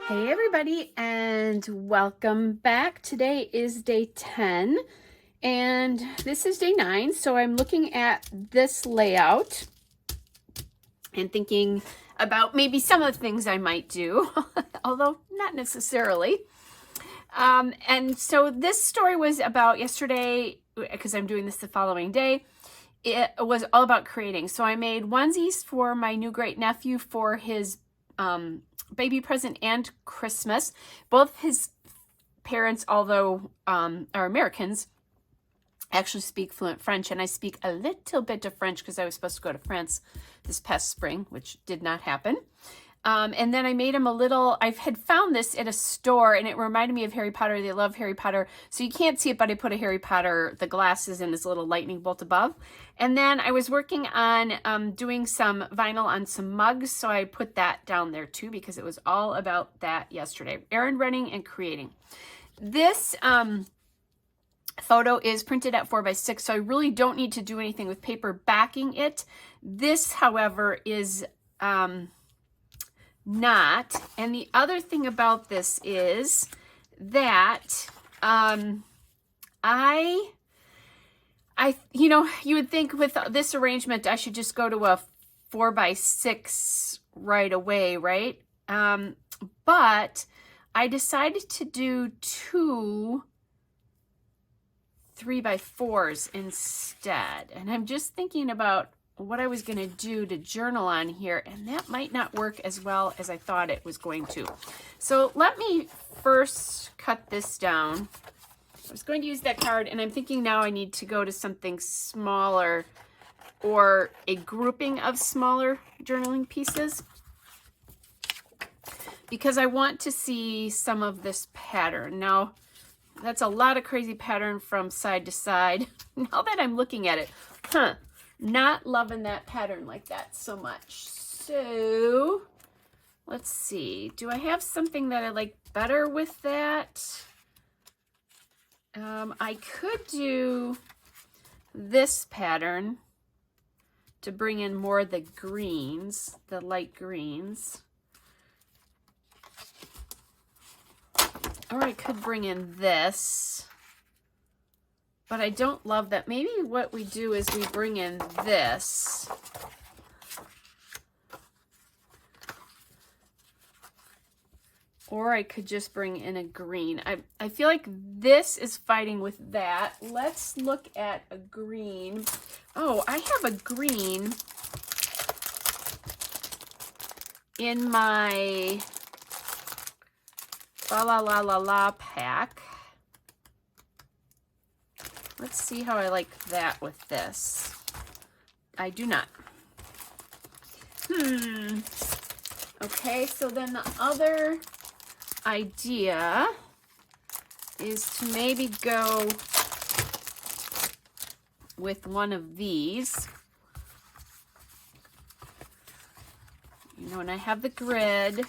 Hey everybody, and welcome back. Today is day 10 and this is day 9. So I'm looking at this layout and thinking about maybe some of the things I might do, although not necessarily. And so this story was about yesterday, because I'm doing this the following day. It was all about creating. So I made onesies for my new great nephew for his baby present and Christmas. Both his parents, although are Americans, actually speak fluent French, and I speak a little bit of French because I was supposed to go to France this past spring, which did not happen. And then I made him a little, I had found this at a store and it reminded me of Harry Potter. They love Harry Potter. So you can't see it, but I put a Harry Potter, the glasses and this little lightning bolt above. And then I was working on doing some vinyl on some mugs. So I put that down there too, because it was all about that yesterday. Errand running and creating. This photo is printed at 4x6. So I really don't need to do anything with paper backing it. This, however, is not. And the other thing about this is that you would think with this arrangement I should just go to a 4x6 right away, right? But I decided to do two 3x4s instead, and I'm just thinking about what I was going to do to journal on here, and that might not work as well as I thought it was going to. So let me first cut this down. I was going to use that card, and I'm thinking now I need to go to something smaller or a grouping of smaller journaling pieces, because I want to see some of this pattern. Now, that's a lot of crazy pattern from side to side. Now that I'm looking at it, not loving that pattern like that so much. So let's see. Do I have something that I like better with that? I could do this pattern to bring in more of the greens, the light greens. Or I could bring in this. But I don't love that. Maybe what we do is we bring in this. Or I could just bring in a green. I feel like this is fighting with that. Let's look at a green. Oh, I have a green in my La La La La La pack. Let's see how I like that with this. I do not. Okay, so then the other idea is to maybe go with one of these. You know, and I have the grid.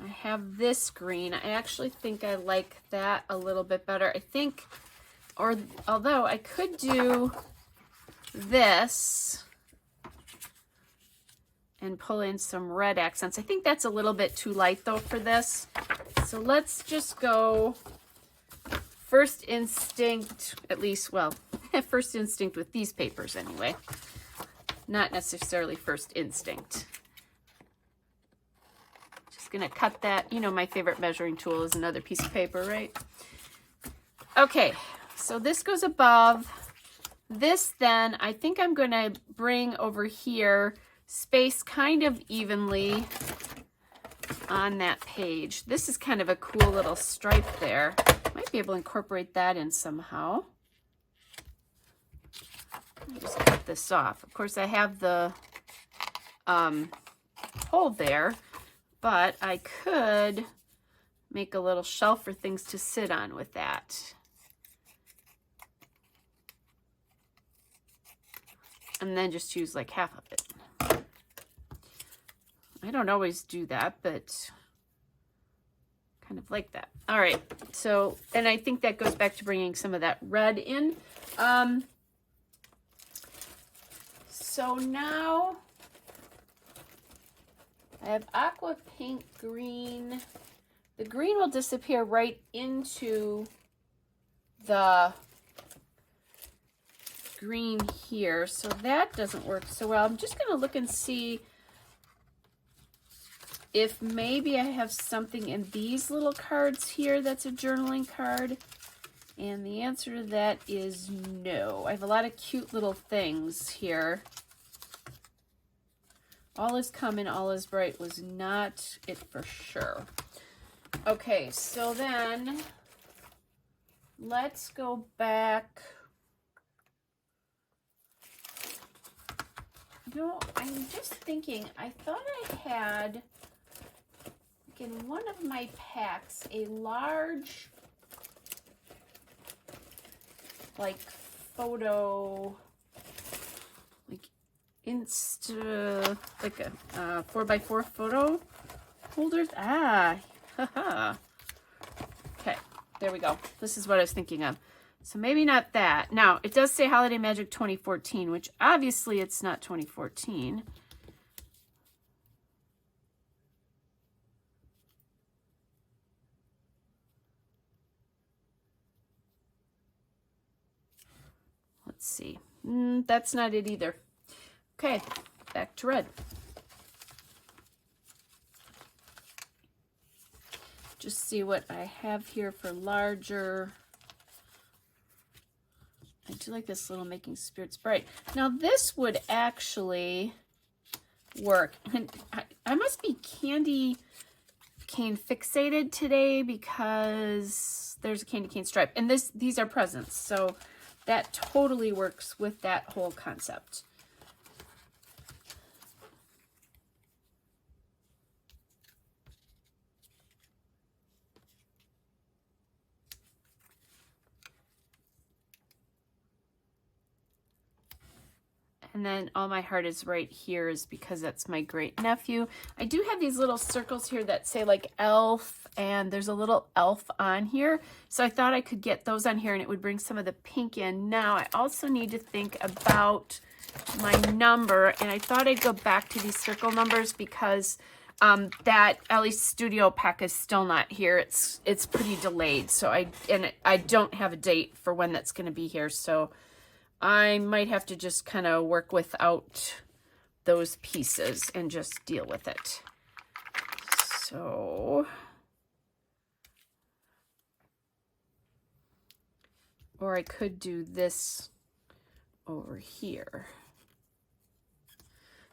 I have this green. I actually think I like that a little bit better. I think, or although I could do this and pull in some red accents. I think that's a little bit too light though for this. So let's just go first instinct, at least, well, first instinct with these papers anyway. Not necessarily first instinct. Just gonna cut that. You know, my favorite measuring tool is another piece of paper, right? Okay, so this goes above. This then, I think I'm gonna bring over here, space kind of evenly on that page. This is kind of a cool little stripe there. Might be able to incorporate that in somehow. Just cut this off. Of course, I have the hole there, but I could make a little shelf for things to sit on with that. And then just use like half of it. I don't always do that, but kind of like that. All right, so, and I think that goes back to bringing some of that red in. So now I have aqua, pink, green. The green will disappear right into the green here, so that doesn't work so well. I'm just going to look and see if maybe I have something in these little cards here that's a journaling card. And the answer to that is no. I have a lot of cute little things here. All is Coming, All is Bright was not it for sure. Okay, so then let's go back. No, I'm just thinking, I thought I had, like in one of my packs, a large, like, photo, like, like a 4x4 photo holders. Ah, haha. Okay, there we go. This is what I was thinking of. So maybe not that. Now, it does say Holiday Magic 2014, which obviously it's not 2014. Let's see. That's not it either. Okay, back to red. Just see what I have here for larger. I do like this little Making Spirits Bright. Now this would actually work. And I must be candy cane fixated today because there's a candy cane stripe. And these are presents. So that totally works with that whole concept. And then All My Heart Is Right Here is because that's my great nephew. I do have these little circles here that say like elf, and there's a little elf on here. So I thought I could get those on here and it would bring some of the pink in. Now I also need to think about my number, and I thought I'd go back to these circle numbers because that Ellie Studio pack is still not here. It's pretty delayed. So I don't have a date for when that's going to be here. So I might have to just kind of work without those pieces and just deal with it. So, or I could do this over here.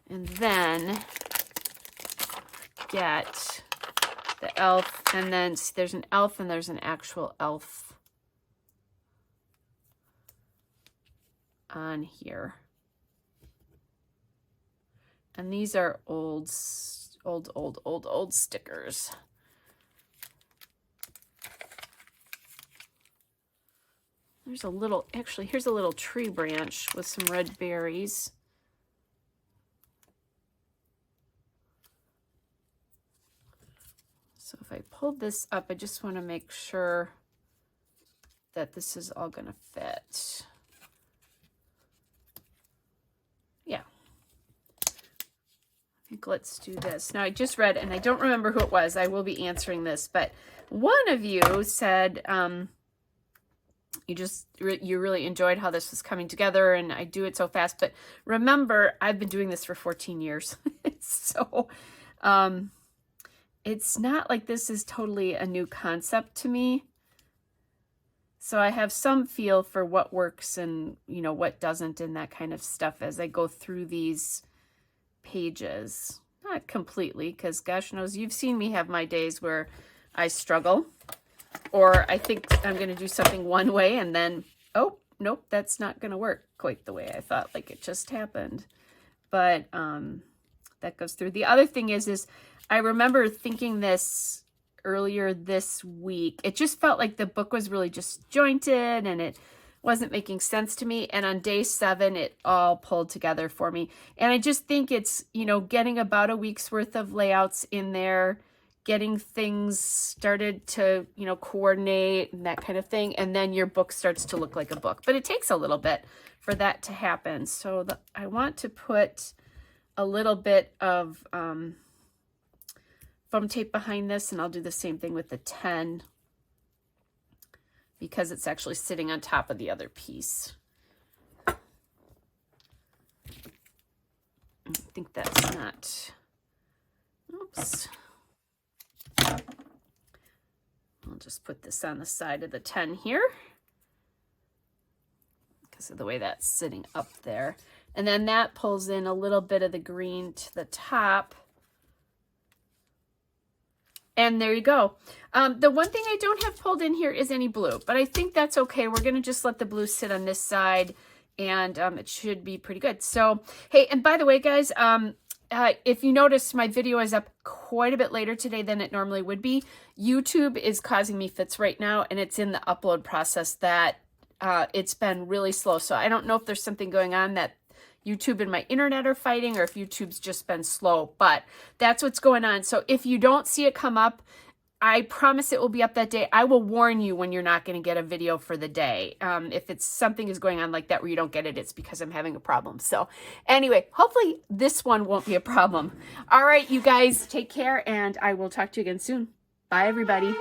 And then get the elf, and then there's an elf and there's an actual elf on here. And these are old stickers. There's a little, actually, here's a little tree branch with some red berries. So if I pulled this up, I just want to make sure that this is all going to fit. Yeah. I think let's do this. Now I just read, and I don't remember who it was. I will be answering this, but one of you said you really enjoyed how this was coming together, and I do it so fast. But remember, I've been doing this for 14 years. So it's not like this is totally a new concept to me. So I have some feel for what works and, you know, what doesn't and that kind of stuff as I go through these pages. Not completely, because gosh knows you've seen me have my days where I struggle, or I think I'm going to do something one way and then, oh, nope, that's not going to work quite the way I thought, like it just happened. But that goes through. The other thing is I remember thinking this earlier this week. It just felt like the book was really disjointed and it wasn't making sense to me. And on day 7, it all pulled together for me. And I just think it's, you know, getting about a week's worth of layouts in there, getting things started to, you know, coordinate and that kind of thing. And then your book starts to look like a book. But it takes a little bit for that to happen. So I want to put a little bit of foam tape behind this, and I'll do the same thing with the 10 because it's actually sitting on top of the other piece. I think that's not, oops. I'll just put this on the side of the 10 here because of the way that's sitting up there. And then that pulls in a little bit of the green to the top. And there you go. The one thing I don't have pulled in here is any blue, but I think that's okay. We're going to just let the blue sit on this side, and it should be pretty good. So, hey, and by the way, guys, if you notice, my video is up quite a bit later today than it normally would be. YouTube is causing me fits right now, and it's in the upload process that it's been really slow. So I don't know if there's something going on that YouTube and my internet are fighting, or if YouTube's just been slow, but that's what's going on. So if you don't see it come up, I promise it will be up that day. I will warn you when you're not going to get a video for the day. If it's something is going on like that where you don't get it, it's because I'm having a problem. So anyway, hopefully this one won't be a problem. All right, you guys, take care, and I will talk to you again soon. Bye, everybody.